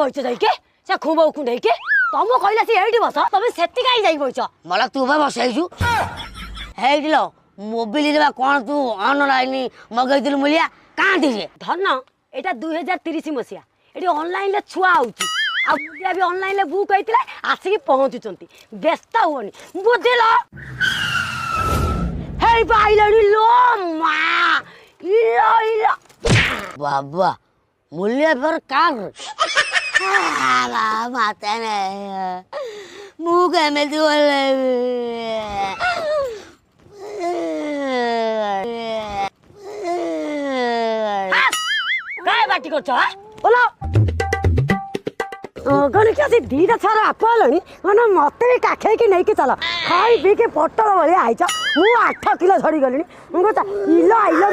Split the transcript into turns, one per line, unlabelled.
बइछ जाइके से खुबौ कुंडैके तम कहला से एठी बस तमे सेति काई जाई बइछ
मला तू बा बसैछु हेइलो मोबाइल रे कोन तू ऑनलाइन मगैदिल मुलिया कां दिजे
धन एटा 2030 मसिया एठी ऑनलाइन ले छुआ आउची आ मुलिया भी ऑनलाइन ले बुक होइतिले आसी पहुंचुचंती व्यस्त होनी बुझिलो हे बाइलनी लो मा इलो इलो
बाबा मुलिया पर कार माता ने मुके में दुले
काय बाटी करछ बोलो गने क्या से दीदा छारा आपलनी गने मते काखे कि नै कि चल खाई पी के पटल भले आइछ मु 8 किलो झड़ी गलिनी मु इलो आइलो